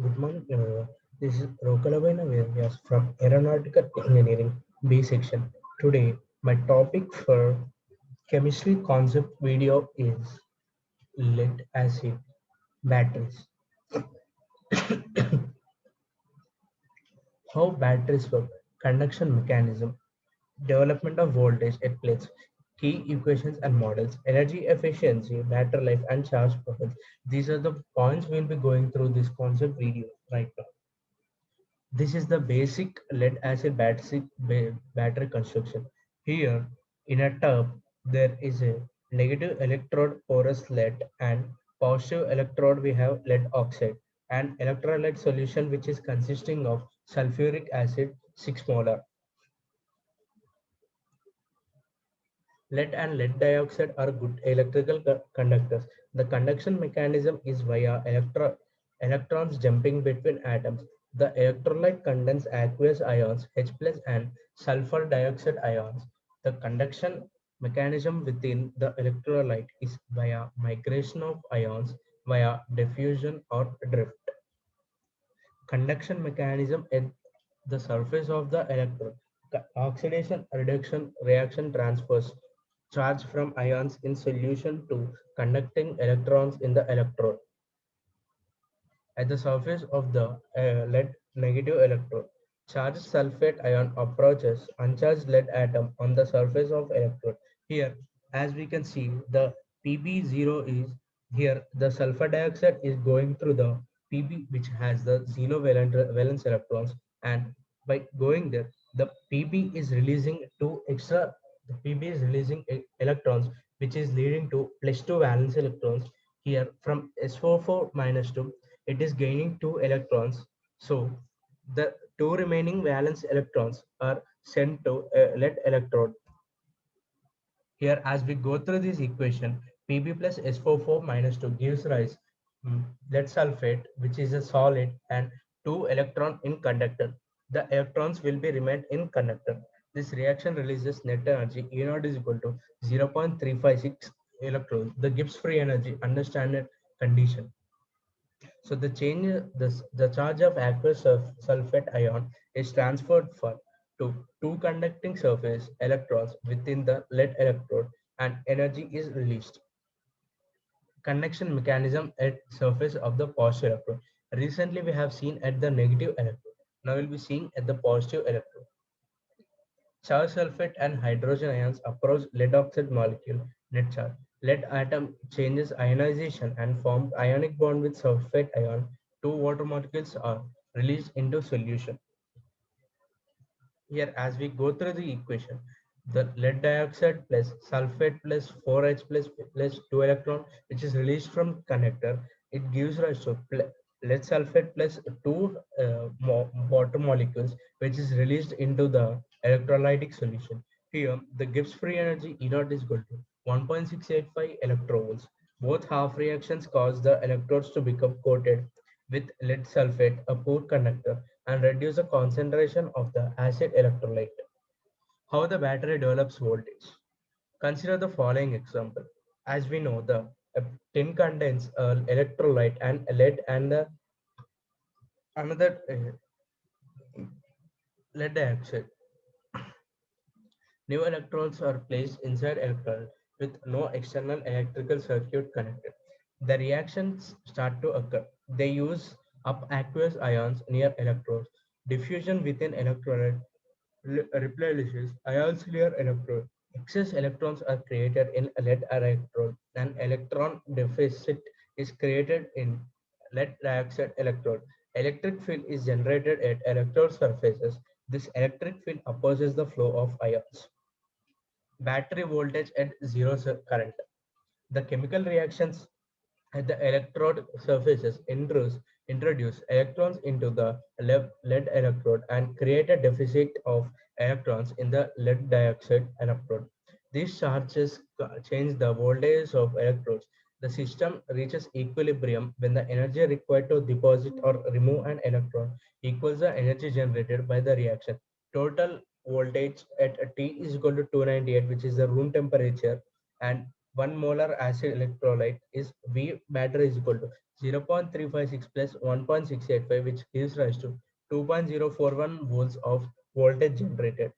Good morning, everyone. This is Rokalabina Vyas from Aeronautical Engineering B section. Today, my topic for chemistry concept video is lead acid batteries. How batteries work, conduction mechanism, development of voltage at plates, key equations and models, energy efficiency, battery life, and charge profiles. These are the points we'll be going through this concept video right now. This is the basic lead acid battery construction. Here in a tub, there is a negative electrode porous lead and positive electrode we have lead oxide and electrolyte solution which is consisting of sulfuric acid 6 molar. Lead and lead dioxide are good electrical conductors. The conduction mechanism is via electrons jumping between atoms. The electrolyte contains aqueous ions H plus and sulfur dioxide ions. The conduction mechanism within the electrolyte is via migration of ions via diffusion or drift. Conduction mechanism at the surface of the electrode. Oxidation reduction reaction transfers charge from ions in solution to conducting electrons in the electrode. At the surface of the lead negative electrode, charged sulfate ion approaches uncharged lead atom on the surface of electrode. Here, as we can see, the Pb0 is here. The sulfur dioxide is going through the Pb, which has the zero valence electrons, and by going there, the Pb is releasing two extra. The Pb is releasing electrons, which is leading to plus two valence electrons. Here, from SO4 minus 2 it is gaining two electrons. So the two remaining valence electrons are sent to a lead electrode. Here, as we go through this equation, Pb plus S44 minus 2 gives rise lead sulfate, which is a solid, and two electron in conductor. The electrons will be remain in conductor. This reaction releases net energy E naught is equal to 0.356 electrons. The Gibbs free energy under standard condition. So the charge of aqueous sulfate ion is transferred to two conducting surface electrons within the lead electrode and energy is released. Conduction mechanism at surface of the positive electrode. Recently we have seen at the negative electrode. Now we'll be seeing at the positive electrode. Charged sulfate and hydrogen ions approach lead oxide molecule net charge. Lead atom changes ionization and forms ionic bond with sulfate ion. Two water molecules are released into solution. Here, as we go through the equation, the lead dioxide plus sulfate plus 4H plus 2 electron, which is released from connector, it gives rise to lead sulfate plus 2 water molecules, which is released into the electrolytic solution. Here, the Gibbs free energy E naught is equal to 1.685 electrovolts. Both half reactions cause the electrodes to become coated with lead sulfate, a poor conductor, and reduce the concentration of the acid electrolyte. How the battery develops voltage. Consider the following example. As we know, the tin contains electrolyte and lead and another lead dioxide. New electrodes are placed inside electrode with no external electrical circuit connected. The reactions start to occur. They use up aqueous ions near electrodes. Diffusion within electrolyte replenishes ions near electrode. Excess electrons are created in a lead electrode. An electron deficit is created in lead dioxide electrode. Electric field is generated at electrode surfaces. This electric field opposes the flow of ions. Battery voltage at zero current. The chemical reactions at the electrode surfaces introduce electrons into the lead electrode and create a deficit of electrons in the lead dioxide electrode. These charges change the voltage of electrodes. The system reaches equilibrium when the energy required to deposit or remove an electron equals the energy generated by the reaction. Total voltage at T is equal to 298, which is the room temperature, and 1 molar acid electrolyte is V battery is equal to 0.356 plus 1.685, which gives rise to 2.041 volts of voltage generated.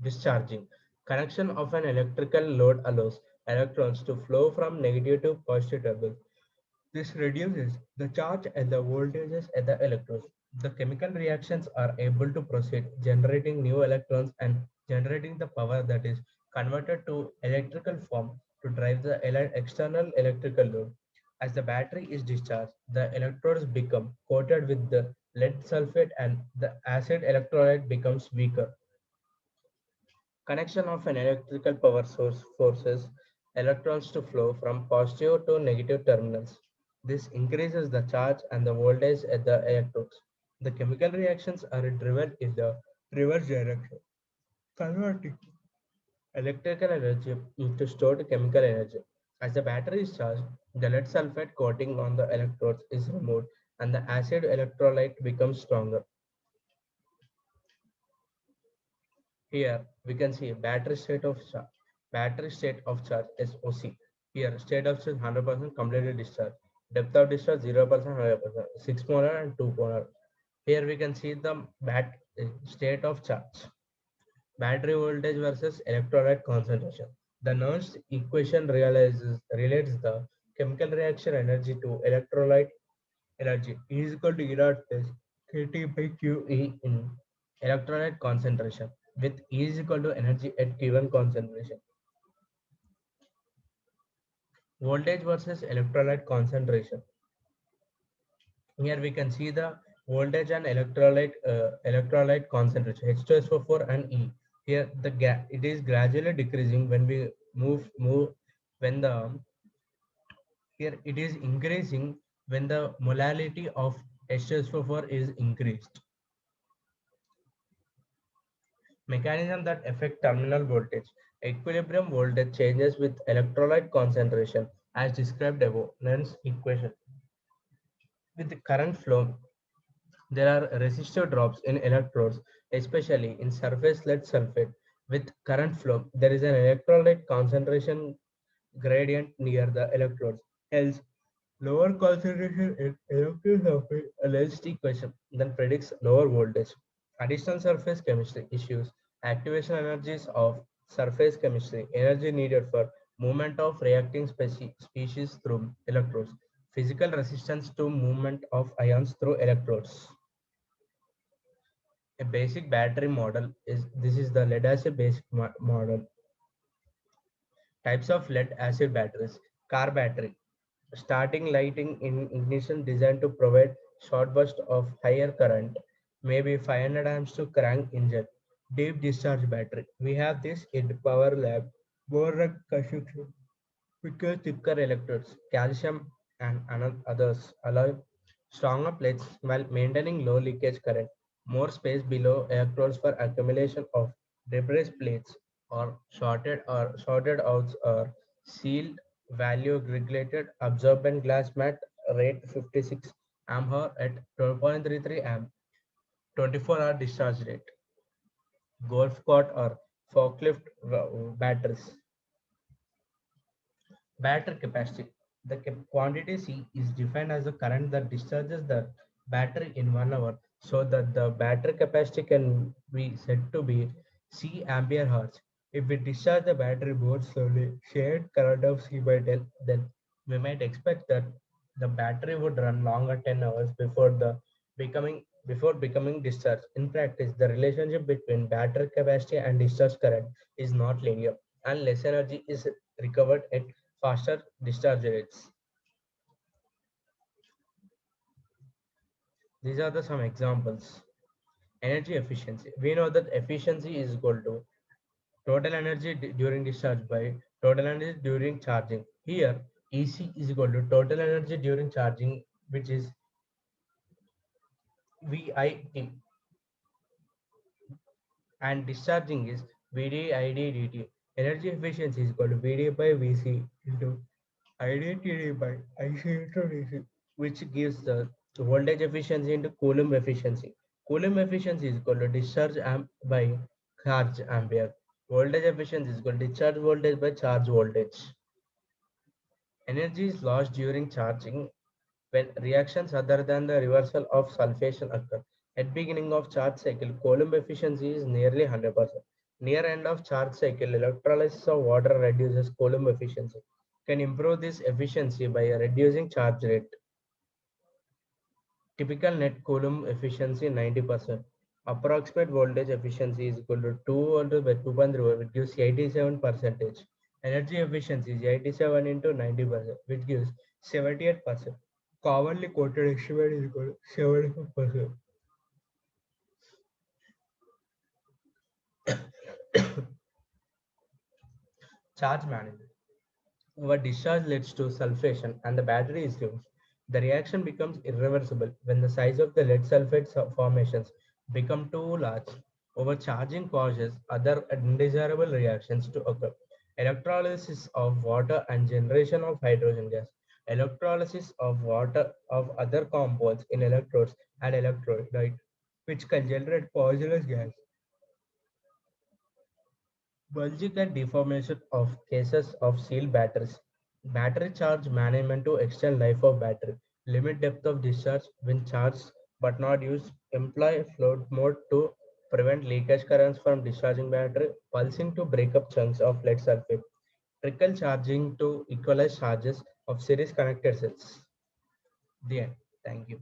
Discharging. Connection of an electrical load allows electrons to flow from negative to positive terminals. This reduces the charge and the voltages at the electrodes. The chemical reactions are able to proceed, generating new electrons and generating the power that is converted to electrical form to drive the external electrical load. As the battery is discharged, the electrodes become coated with the lead sulfate and the acid electrolyte becomes weaker. Connection of an electrical power source forces electrons to flow from positive to negative terminals. This increases the charge and the voltage at the electrodes. The chemical reactions are driven in the reverse direction, converting electrical energy into stored chemical energy. As the battery is charged, the lead sulfate coating on the electrodes is removed and the acid electrolyte becomes stronger. Here we can see battery state of charge. Battery state of charge SOC. Here state of charge 100% completely discharged. Depth of discharge 0% 100%. 6 molar and 2 molar. Here we can see the state of charge. Battery voltage versus electrolyte concentration. The Nernst equation relates the chemical reaction energy to electrolyte energy. E is equal to E dot plus KT by QE in electrolyte concentration with E is equal to energy at given concentration. Voltage versus electrolyte concentration. Here we can see the voltage and electrolyte concentration H2SO4 and E. Here it is gradually decreasing when we move when the here it is increasing when the molality of H2SO4 is increased. Mechanism that affect terminal voltage. Equilibrium voltage changes with electrolyte concentration as described above. Nernst equation. With the current flow, there are resistive drops in electrodes, especially in surface lead sulfate. With current flow, there is an electrolyte concentration gradient near the electrodes. Hence, lower concentration in electric surface Nernst equation then predicts lower voltage. Additional surface chemistry issues. Activation energies of surface chemistry. Energy needed for movement of reacting species through electrodes. Physical resistance to movement of ions through electrodes. A basic battery model is this is the lead acid basic model. Types of lead acid batteries. Car battery. Starting lighting in ignition designed to provide short burst of higher current, maybe 500 amps to crank engine. Deep discharge battery. We have this in Power Lab. Boron construction. Quicker, thicker electrodes. Calcium and others allow stronger plates while maintaining low leakage current. More space below electrodes for accumulation of debris plates or shorted outs or sealed value regulated absorbent glass mat rate 56 amp at 12.33 amp 24-hour discharge rate. Golf cart or forklift batteries. Battery capacity. The quantity C is defined as the current that discharges the battery in 1 hour, so that the battery capacity can be said to be C ampere hours. If we discharge the battery more slowly, shared current of C by 10, then we might expect that the battery would run longer 10 hours before becoming discharged. In practice, the relationship between battery capacity and discharge current is not linear, and less energy is recovered at faster discharge rates. These are some examples. Energy efficiency. We know that efficiency is equal to total energy during discharge by total energy during charging. Here, EC is equal to total energy during charging, which is VIT, and discharging is VDID Energy efficiency is equal to VD by VC into IDTD by IC into DC, which gives the voltage efficiency into Coulomb efficiency. Coulomb efficiency is equal to discharge amp by charge ampere. Voltage efficiency is equal to discharge voltage by charge voltage. Energy is lost during charging when reactions other than the reversal of sulfation occur. At beginning of charge cycle, Coulomb efficiency is nearly 100%. Near end of charge cycle, electrolysis of water reduces Coulomb efficiency. Can improve this efficiency by reducing charge rate. Typical net Coulomb efficiency 90%. Approximate voltage efficiency is equal to 2 volts by 2.3, which gives 87%. Energy efficiency is 87 into 90%, which gives 78%. Commonly quoted estimate is equal to 75%. Charge management. Our discharge leads to sulfation and the battery is removed. The reaction becomes irreversible when the size of the lead sulfate formations become too large. Overcharging causes other undesirable reactions to occur. Electrolysis of water and generation of hydrogen gas. Electrolysis of water of other compounds in electrodes and electrolyte, which can generate poisonous gas. Bulging and deformation of cases of sealed batteries. Battery charge management to extend life of battery. Limit depth of discharge when charged but not used. Employ float mode to prevent leakage currents from discharging battery. Pulsing to break up chunks of lead sulfate. Trickle charging to equalize charges of series connected cells. The end. Thank you.